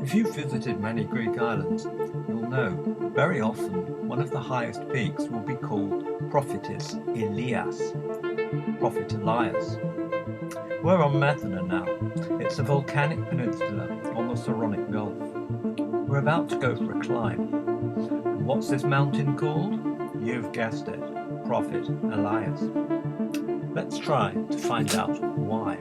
If you've visited many Greek islands, you'll know very often one of the highest peaks will be called Prophet Elias, Prophet Elias. We're on Methana now. It's a volcanic peninsula on the Saronic Gulf. We're about to go for a climb. And what's this mountain called? You've guessed it, Prophet Elias. Let's try to find out why.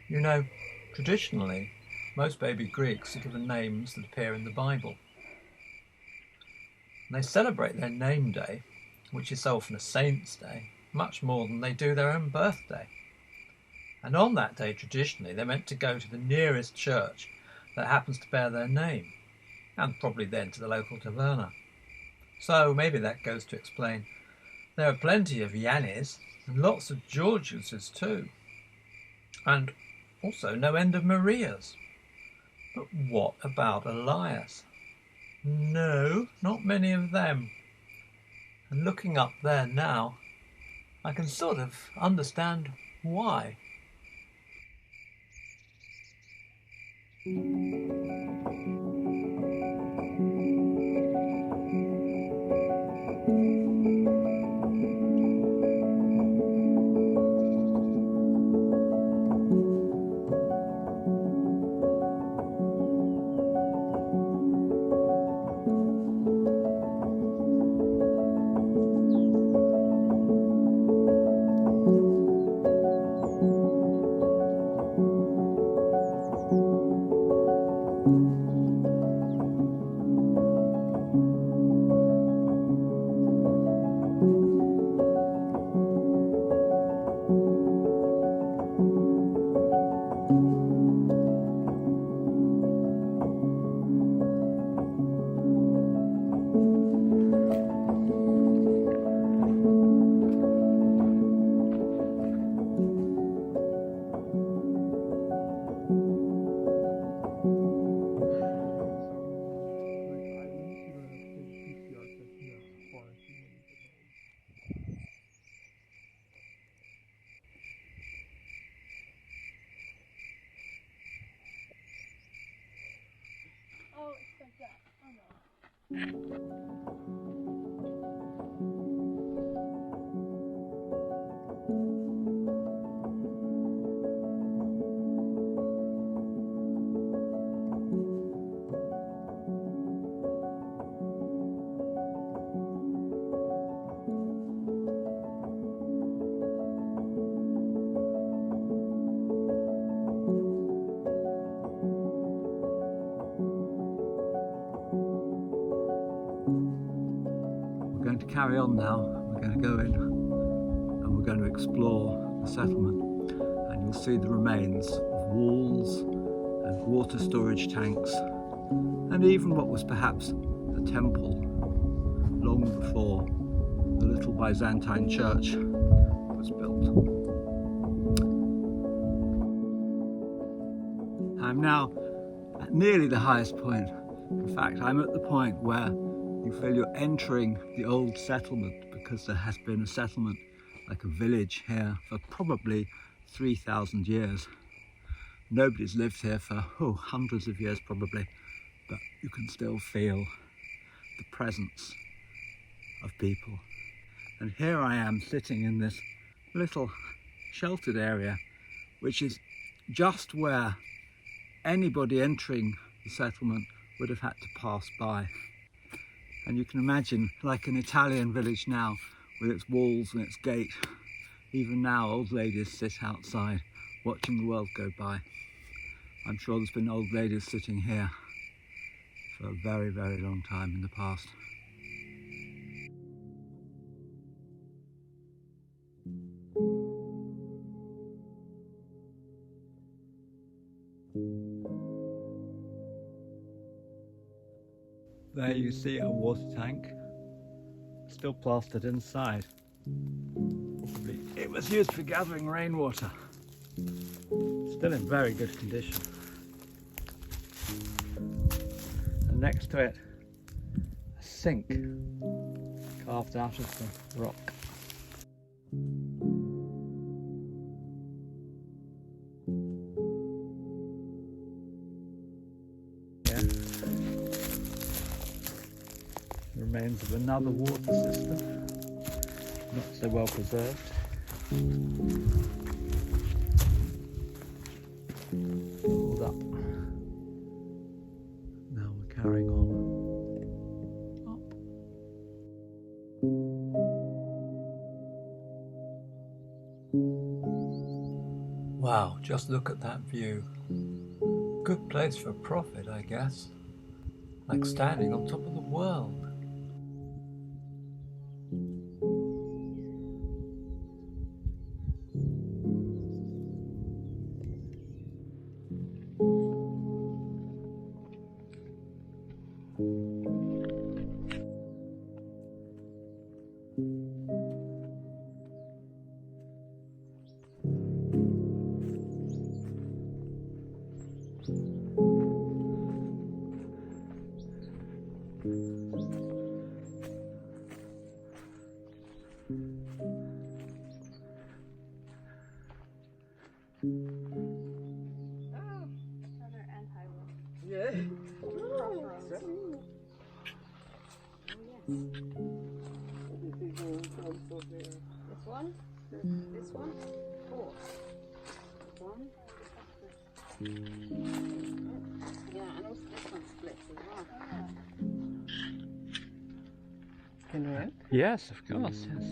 You know, traditionally, most baby Greeks are given names that appear in the Bible. And they celebrate their name day, which is often a saint's day, much more than they do their own birthday. And on that day, traditionally, they're meant to go to the nearest church that happens to bear their name, and probably then to the local taverna. So maybe that goes to explain there are plenty of Yannis and lots of Georgiuses too. And also no end of Marias. But what about Elias? No, not many of them. And looking up there now, I can sort of understand why. Oh, it's like that. Oh no. We're going to carry on now. We're going to go in and we're going to explore the settlement, and you'll see the remains of walls and water storage tanks, and even what was perhaps a temple long before the little Byzantine church was built. I'm now at nearly the highest point In fact, I'm at the point where you feel you're entering the old settlement, because there has been a settlement, like a village here, for probably 3,000 years. Nobody's lived here for hundreds of years probably, but you can still feel the presence of people. And here I am sitting in this little sheltered area, which is just where anybody entering the settlement would have had to pass by. And you can imagine, like an Italian village now, with its walls and its gate, even now old ladies sit outside watching the world go by. I'm sure there's been old ladies sitting here for a very, very long time in the past. There you see a water tank, still plastered inside. Probably it was used for gathering rainwater. Still in very good condition. And next to it, a sink carved out of the rock. Yeah. Remains of another water system, not so well preserved. Hold up. Now we're carrying on up. Wow, just look at that view. Good place for a prophet, I guess. Like standing on top of the world. Yeah. This one? This one? Four. One. Yeah, and also this one splits as well. Can we in? Yes, of course, yes.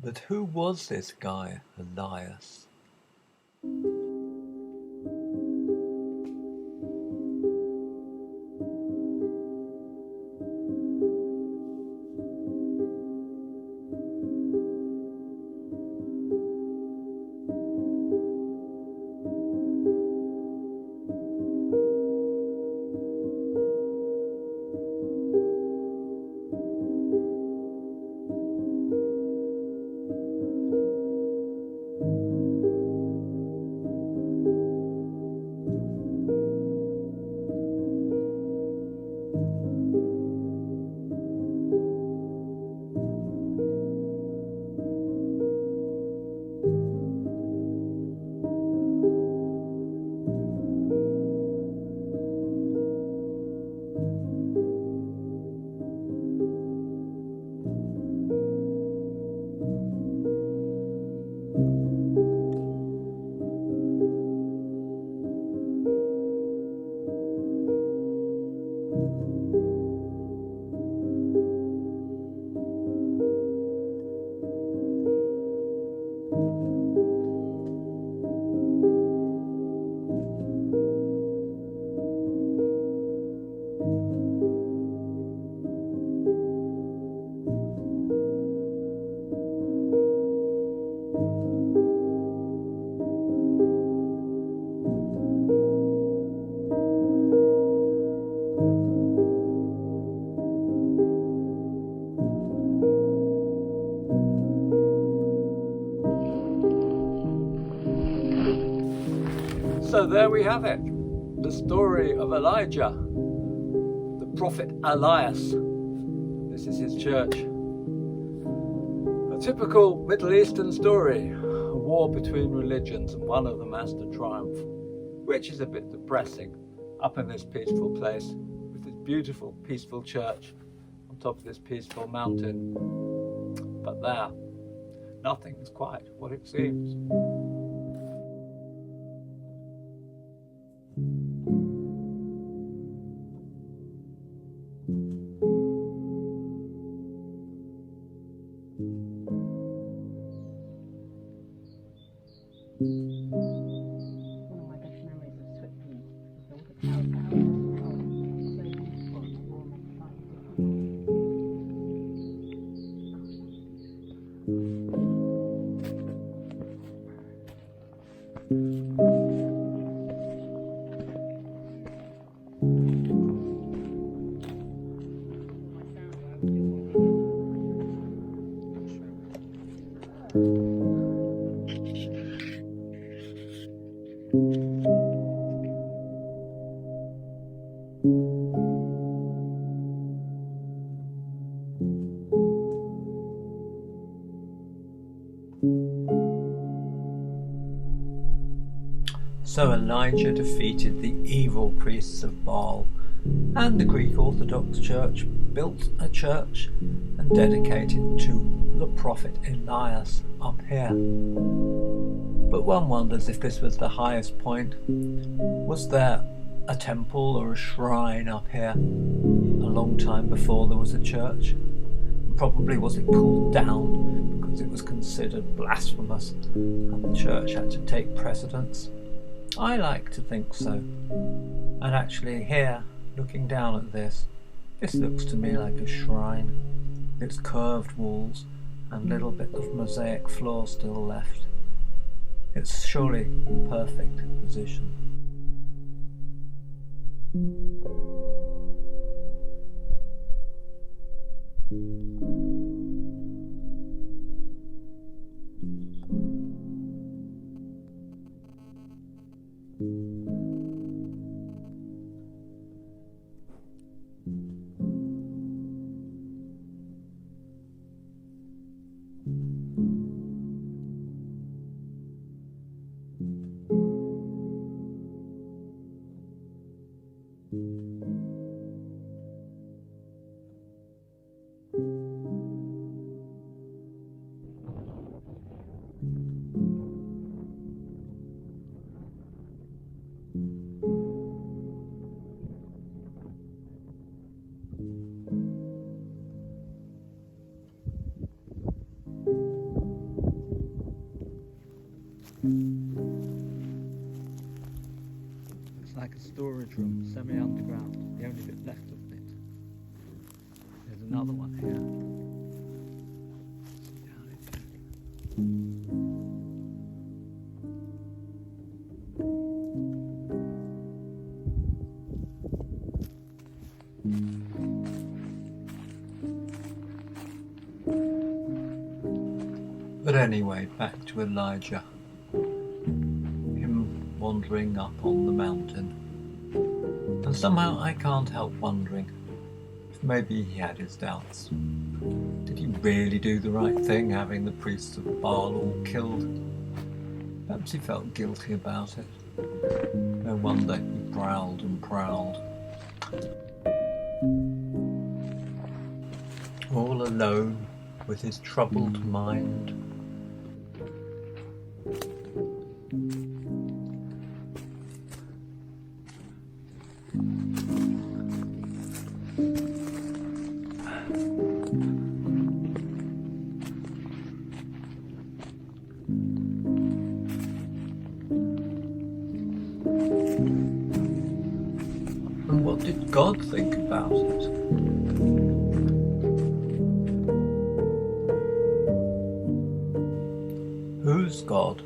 But who was this guy, Elias? So there we have it, the story of Elijah, the Prophet Elias. This is his church. A typical Middle Eastern story, a war between religions and one of them has to triumph, which is a bit depressing up in this peaceful place with this beautiful peaceful church on top of this peaceful mountain. But there, nothing is quite what it seems. One of my best memories of Switzerland was all the cows out. So beautiful and warm and fun. So Elijah defeated the evil priests of Baal, and the Greek Orthodox Church built a church and dedicated to the Prophet Elias up here. But one wonders if this was the highest point. Was there a temple or a shrine up here a long time before there was a church? Probably was it pulled down because it was considered blasphemous and the church had to take precedence? I like to think so. And actually here, looking down at this looks to me like a shrine. Its curved walls and little bit of mosaic floor still left. It's surely the perfect position. It's like a storage room, semi-underground, the only bit left of it. There's another one here. But anyway, back to Elijah. Him wandering up on the mountain. And somehow I can't help wondering if maybe he had his doubts. Did he really do the right thing, having the priests of Baal all killed? Perhaps he felt guilty about it. No wonder he prowled and prowled. All alone with his troubled mind. And what did God think about it? Who's God?